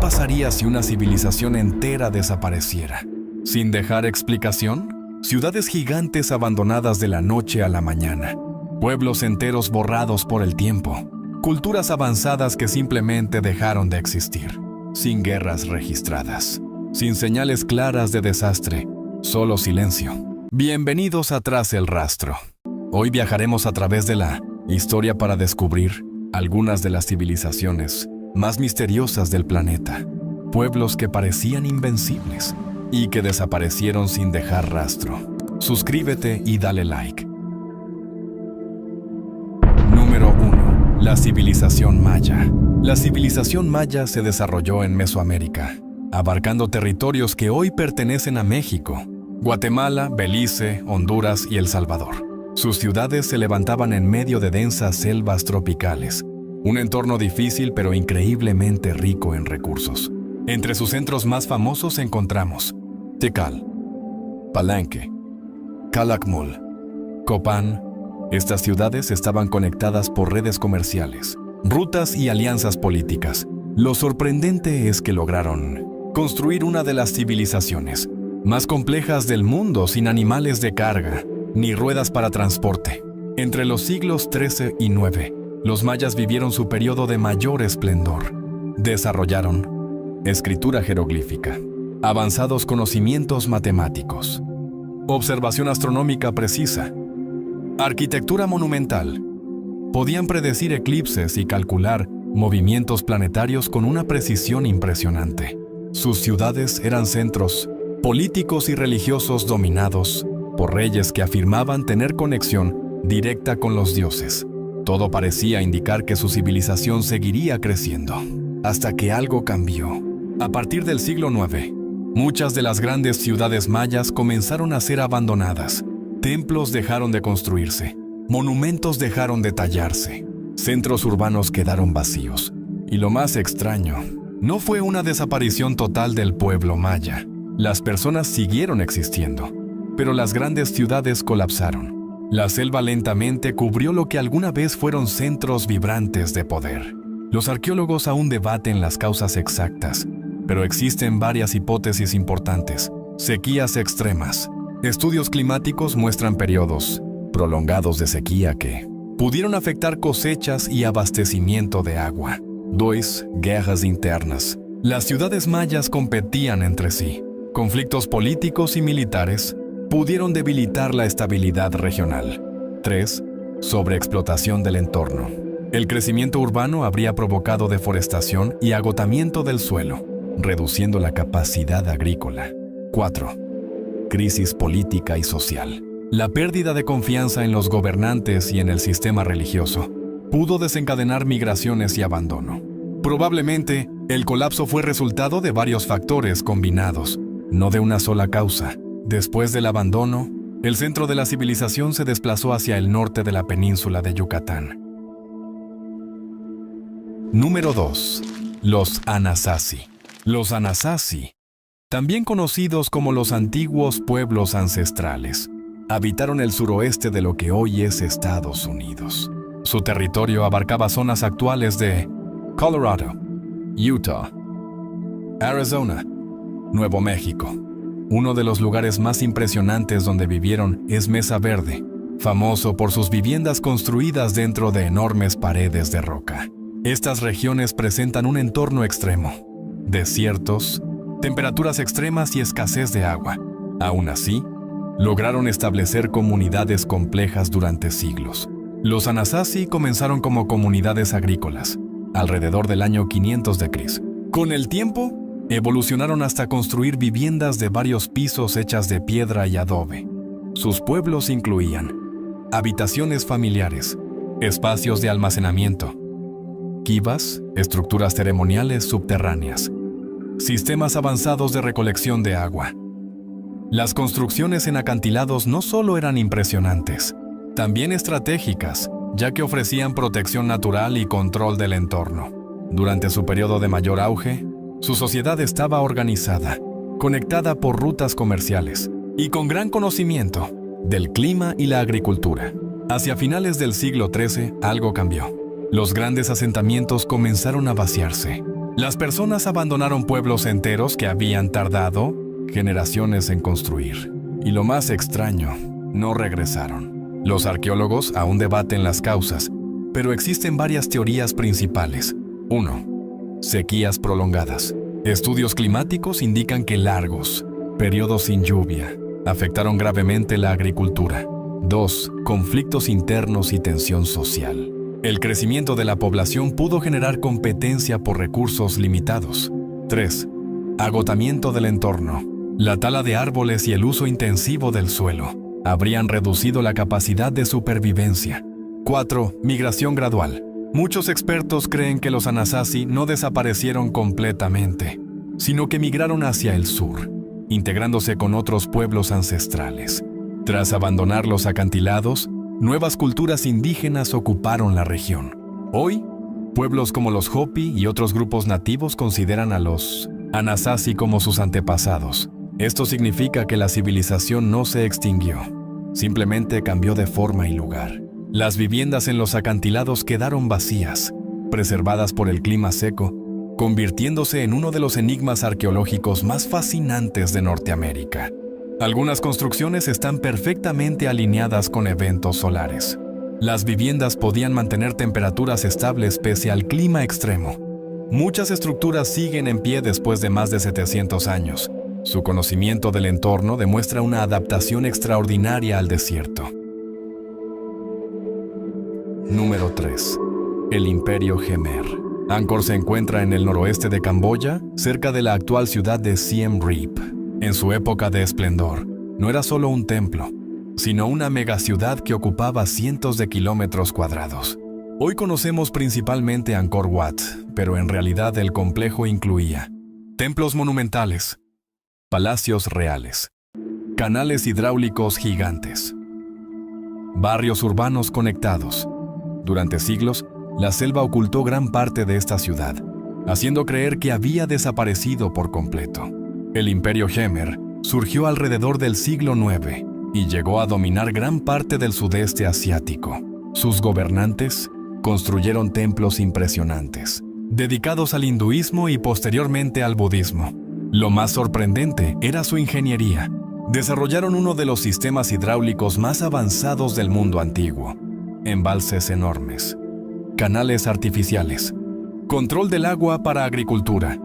pasaría si una civilización entera desapareciera? Sin dejar explicación, ciudades gigantes abandonadas de la noche a la mañana, pueblos enteros borrados por el tiempo, culturas avanzadas que simplemente dejaron de existir, sin guerras registradas, sin señales claras de desastre, solo silencio. Bienvenidos a Tras el Rastro. Hoy viajaremos a través de la historia para descubrir algunas de las civilizaciones más misteriosas del planeta, pueblos que parecían invencibles y que desaparecieron sin dejar rastro. Suscríbete y dale like. Número 1. La civilización maya. La civilización maya se desarrolló en Mesoamérica, abarcando territorios que hoy pertenecen a México, Guatemala, Belice, Honduras y El Salvador. Sus ciudades se levantaban en medio de densas selvas tropicales, un entorno difícil pero increíblemente rico en recursos. Entre sus centros más famosos encontramos Tikal, Palenque, Calakmul, Copán. Estas ciudades estaban conectadas por redes comerciales, rutas y alianzas políticas. Lo sorprendente es que lograron construir una de las civilizaciones más complejas del mundo sin animales de carga ni ruedas para transporte. Entre los siglos XIII y IX, los mayas vivieron su periodo de mayor esplendor. Desarrollaron escritura jeroglífica, avanzados conocimientos matemáticos, observación astronómica precisa, arquitectura monumental. Podían predecir eclipses y calcular movimientos planetarios con una precisión impresionante. Sus ciudades eran centros políticos y religiosos dominados por reyes que afirmaban tener conexión directa con los dioses. Todo parecía indicar que su civilización seguiría creciendo, hasta que algo cambió. A partir del siglo IX, muchas de las grandes ciudades mayas comenzaron a ser abandonadas. Templos dejaron de construirse, monumentos dejaron de tallarse, centros urbanos quedaron vacíos. Y lo más extraño, no fue una desaparición total del pueblo maya. Las personas siguieron existiendo, pero las grandes ciudades colapsaron. La selva lentamente cubrió lo que alguna vez fueron centros vibrantes de poder. Los arqueólogos aún debaten las causas exactas, pero existen varias hipótesis importantes. Sequías extremas. Estudios climáticos muestran periodos prolongados de sequía que pudieron afectar cosechas y abastecimiento de agua. 2. Guerras internas. Las ciudades mayas competían entre sí. Conflictos políticos y militares pudieron debilitar la estabilidad regional. 3. Sobreexplotación del entorno. El crecimiento urbano habría provocado deforestación y agotamiento del suelo, reduciendo la capacidad agrícola. 4. Crisis política y social. La pérdida de confianza en los gobernantes y en el sistema religioso pudo desencadenar migraciones y abandono. Probablemente, el colapso fue resultado de varios factores combinados, no de una sola causa. Después del abandono, el centro de la civilización se desplazó hacia el norte de la península de Yucatán. Número 2. Los Anasazi. Los Anasazi, también conocidos como los antiguos pueblos ancestrales, habitaron el suroeste de lo que hoy es Estados Unidos. Su territorio abarcaba zonas actuales de Colorado, Utah, Arizona, Nuevo México. Uno de los lugares más impresionantes donde vivieron es Mesa Verde, famoso por sus viviendas construidas dentro de enormes paredes de roca. Estas regiones presentan un entorno extremo, desiertos, temperaturas extremas y escasez de agua. Aún así, lograron establecer comunidades complejas durante siglos. Los Anasazi comenzaron como comunidades agrícolas, alrededor del año 500 de Cristo. Con el tiempo, evolucionaron hasta construir viviendas de varios pisos hechas de piedra y adobe. Sus pueblos incluían habitaciones familiares, espacios de almacenamiento, quivas, estructuras ceremoniales subterráneas, sistemas avanzados de recolección de agua. Las construcciones en acantilados no solo eran impresionantes, también estratégicas, ya que ofrecían protección natural y control del entorno. Durante su periodo de mayor auge, su sociedad estaba organizada, conectada por rutas comerciales y con gran conocimiento del clima y la agricultura. Hacia finales del siglo XIII, algo cambió. Los grandes asentamientos comenzaron a vaciarse. Las personas abandonaron pueblos enteros que habían tardado generaciones en construir. Y lo más extraño, no regresaron. Los arqueólogos aún debaten las causas, pero existen varias teorías principales. 1. Sequías prolongadas. Estudios climáticos indican que largos periodos sin lluvia afectaron gravemente la agricultura. 2. Conflictos internos y tensión social. El crecimiento de la población pudo generar competencia por recursos limitados. 3. Agotamiento del entorno. La tala de árboles y el uso intensivo del suelo habrían reducido la capacidad de supervivencia. 4. Migración gradual. Muchos expertos creen que los Anasazi no desaparecieron completamente, sino que migraron hacia el sur, integrándose con otros pueblos ancestrales. Tras abandonar los acantilados, nuevas culturas indígenas ocuparon la región. Hoy, pueblos como los Hopi y otros grupos nativos consideran a los Anasazi como sus antepasados. Esto significa que la civilización no se extinguió, simplemente cambió de forma y lugar. Las viviendas en los acantilados quedaron vacías, preservadas por el clima seco, convirtiéndose en uno de los enigmas arqueológicos más fascinantes de Norteamérica. Algunas construcciones están perfectamente alineadas con eventos solares. Las viviendas podían mantener temperaturas estables pese al clima extremo. Muchas estructuras siguen en pie después de más de 700 años. Su conocimiento del entorno demuestra una adaptación extraordinaria al desierto. Número 3. El Imperio Khmer. Angkor se encuentra en el noroeste de Camboya, cerca de la actual ciudad de Siem Reap. En su época de esplendor, no era solo un templo, sino una megaciudad que ocupaba cientos de kilómetros cuadrados. Hoy conocemos principalmente Angkor Wat, pero en realidad el complejo incluía templos monumentales, palacios reales, canales hidráulicos gigantes, barrios urbanos conectados. Durante siglos, la selva ocultó gran parte de esta ciudad, haciendo creer que había desaparecido por completo. El Imperio Khmer surgió alrededor del siglo IX y llegó a dominar gran parte del sudeste asiático. Sus gobernantes construyeron templos impresionantes, dedicados al hinduismo y posteriormente al budismo. Lo más sorprendente era su ingeniería. Desarrollaron uno de los sistemas hidráulicos más avanzados del mundo antiguo. Embalses enormes, canales artificiales, control del agua para agricultura.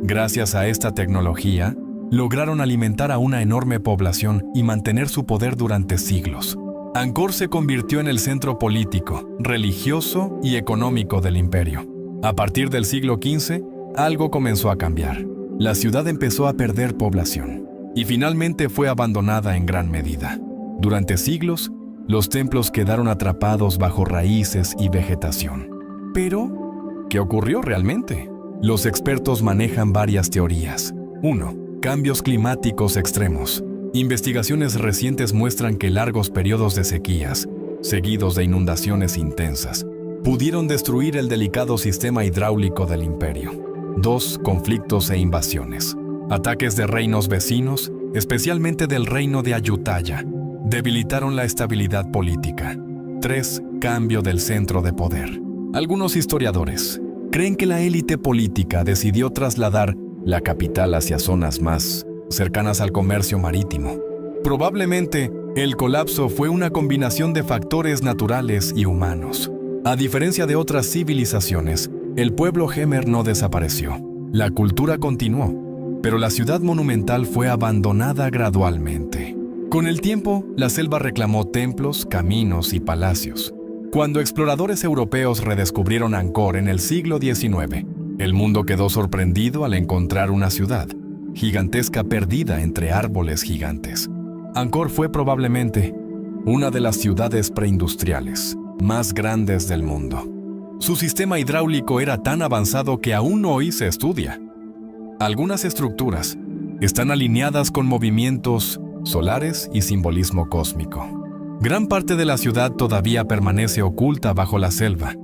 Gracias a esta tecnología, lograron alimentar a una enorme población y mantener su poder durante siglos. Angkor se convirtió en el centro político, religioso y económico del imperio. A partir del siglo XV, algo comenzó a cambiar. La ciudad empezó a perder población y finalmente fue abandonada en gran medida. Durante siglos, los templos quedaron atrapados bajo raíces y vegetación. Pero, ¿qué ocurrió realmente? Los expertos manejan varias teorías. 1. Cambios climáticos extremos. Investigaciones recientes muestran que largos periodos de sequías, seguidos de inundaciones intensas, pudieron destruir el delicado sistema hidráulico del imperio. 2. Conflictos e invasiones. Ataques de reinos vecinos, especialmente del reino de Ayutthaya, debilitaron la estabilidad política. 3. Cambio del centro de poder. Algunos historiadores creen que la élite política decidió trasladar la capital hacia zonas más cercanas al comercio marítimo. Probablemente, el colapso fue una combinación de factores naturales y humanos. A diferencia de otras civilizaciones, el pueblo Khmer no desapareció. La cultura continuó, pero la ciudad monumental fue abandonada gradualmente. Con el tiempo, la selva reclamó templos, caminos y palacios. Cuando exploradores europeos redescubrieron Angkor en el siglo XIX, el mundo quedó sorprendido al encontrar una ciudad gigantesca perdida entre árboles gigantes. Angkor fue probablemente una de las ciudades preindustriales más grandes del mundo. Su sistema hidráulico era tan avanzado que aún hoy se estudia. Algunas estructuras están alineadas con movimientos solares y simbolismo cósmico. Gran parte de la ciudad todavía permanece oculta bajo la selva.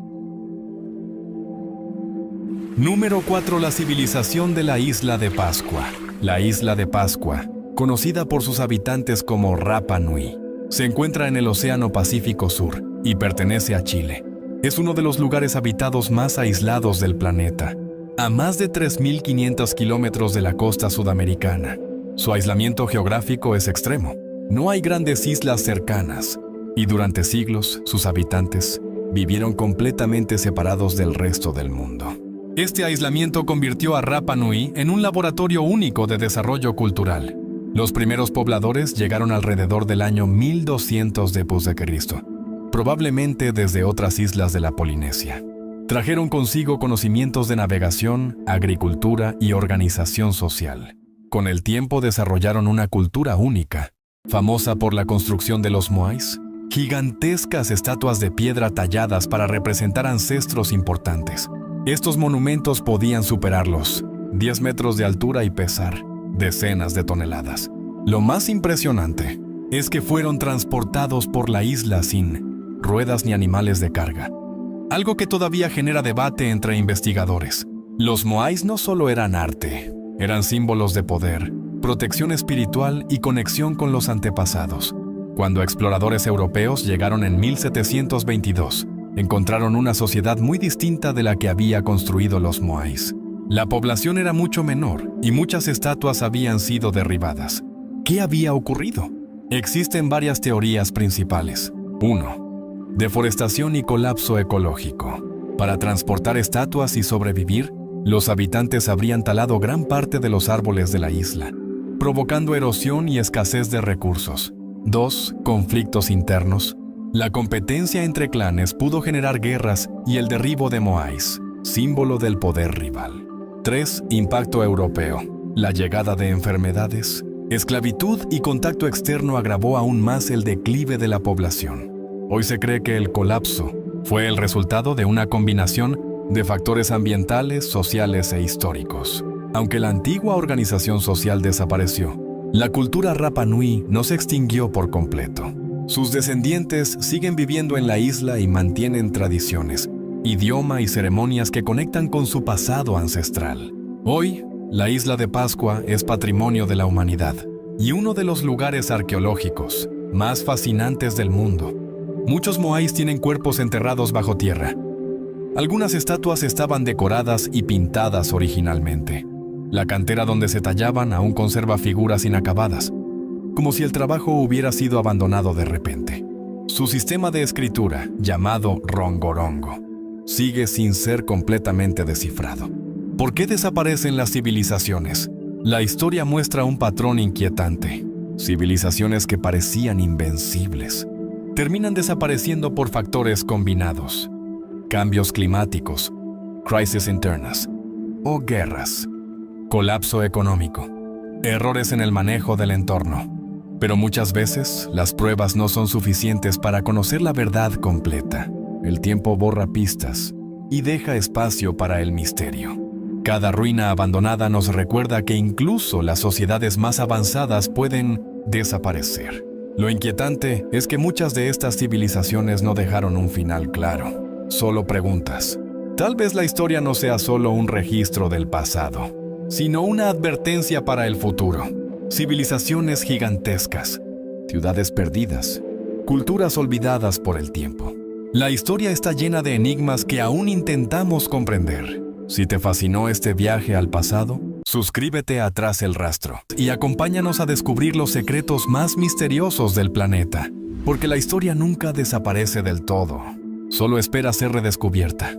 Número 4. La civilización de la Isla de Pascua. La Isla de Pascua, conocida por sus habitantes como Rapa Nui, se encuentra en el Océano Pacífico Sur y pertenece a Chile. Es uno de los lugares habitados más aislados del planeta. a más de 3.500 kilómetros de la costa sudamericana. Su aislamiento geográfico es extremo. No hay grandes islas cercanas, y durante siglos sus habitantes vivieron completamente separados del resto del mundo. Este aislamiento convirtió a Rapa Nui en un laboratorio único de desarrollo cultural. Los primeros pobladores llegaron alrededor del año 1200 después de Cristo, probablemente desde otras islas de la Polinesia. Trajeron consigo conocimientos de navegación, agricultura y organización social. Con el tiempo desarrollaron una cultura única, famosa por la construcción de los moais, gigantescas estatuas de piedra talladas para representar ancestros importantes. Estos monumentos podían superar los 10 metros de altura y pesar decenas de toneladas. Lo más impresionante es que fueron transportados por la isla sin ruedas ni animales de carga, algo que todavía genera debate entre investigadores. Los moais no solo eran arte, eran símbolos de poder, protección espiritual y conexión con los antepasados. Cuando exploradores europeos llegaron en 1722, encontraron una sociedad muy distinta de la que había construido los moais. La población era mucho menor y muchas estatuas habían sido derribadas. ¿Qué había ocurrido? Existen varias teorías principales. 1. Deforestación y colapso ecológico. Para transportar estatuas y sobrevivir, los habitantes habrían talado gran parte de los árboles de la isla, provocando erosión y escasez de recursos. 2. Conflictos internos. La competencia entre clanes pudo generar guerras y el derribo de moais, símbolo del poder rival. 3. Impacto europeo. La llegada de enfermedades, esclavitud y contacto externo agravó aún más el declive de la población. Hoy se cree que el colapso fue el resultado de una combinación de factores ambientales, sociales e históricos. Aunque la antigua organización social desapareció, la cultura Rapa Nui no se extinguió por completo. Sus descendientes siguen viviendo en la isla y mantienen tradiciones, idioma y ceremonias que conectan con su pasado ancestral. Hoy, la isla de Pascua es patrimonio de la humanidad y uno de los lugares arqueológicos más fascinantes del mundo. Muchos moais tienen cuerpos enterrados bajo tierra. Algunas estatuas estaban decoradas y pintadas originalmente. La cantera donde se tallaban aún conserva figuras inacabadas, como si el trabajo hubiera sido abandonado de repente. Su sistema de escritura, llamado rongorongo, sigue sin ser completamente descifrado. ¿Por qué desaparecen las civilizaciones? La historia muestra un patrón inquietante. Civilizaciones que parecían invencibles terminan desapareciendo por factores combinados: cambios climáticos, crisis internas o guerras, colapso económico, errores en el manejo del entorno. Pero muchas veces las pruebas no son suficientes para conocer la verdad completa. El tiempo borra pistas y deja espacio para el misterio. Cada ruina abandonada nos recuerda que incluso las sociedades más avanzadas pueden desaparecer. Lo inquietante es que muchas de estas civilizaciones no dejaron un final claro, solo preguntas. Tal vez la historia no sea solo un registro del pasado, sino una advertencia para el futuro. Civilizaciones gigantescas, ciudades perdidas, culturas olvidadas por el tiempo. La historia está llena de enigmas que aún intentamos comprender. Si te fascinó este viaje al pasado, suscríbete a Tras el Rastro y acompáñanos a descubrir los secretos más misteriosos del planeta, porque la historia nunca desaparece del todo, solo espera ser redescubierta.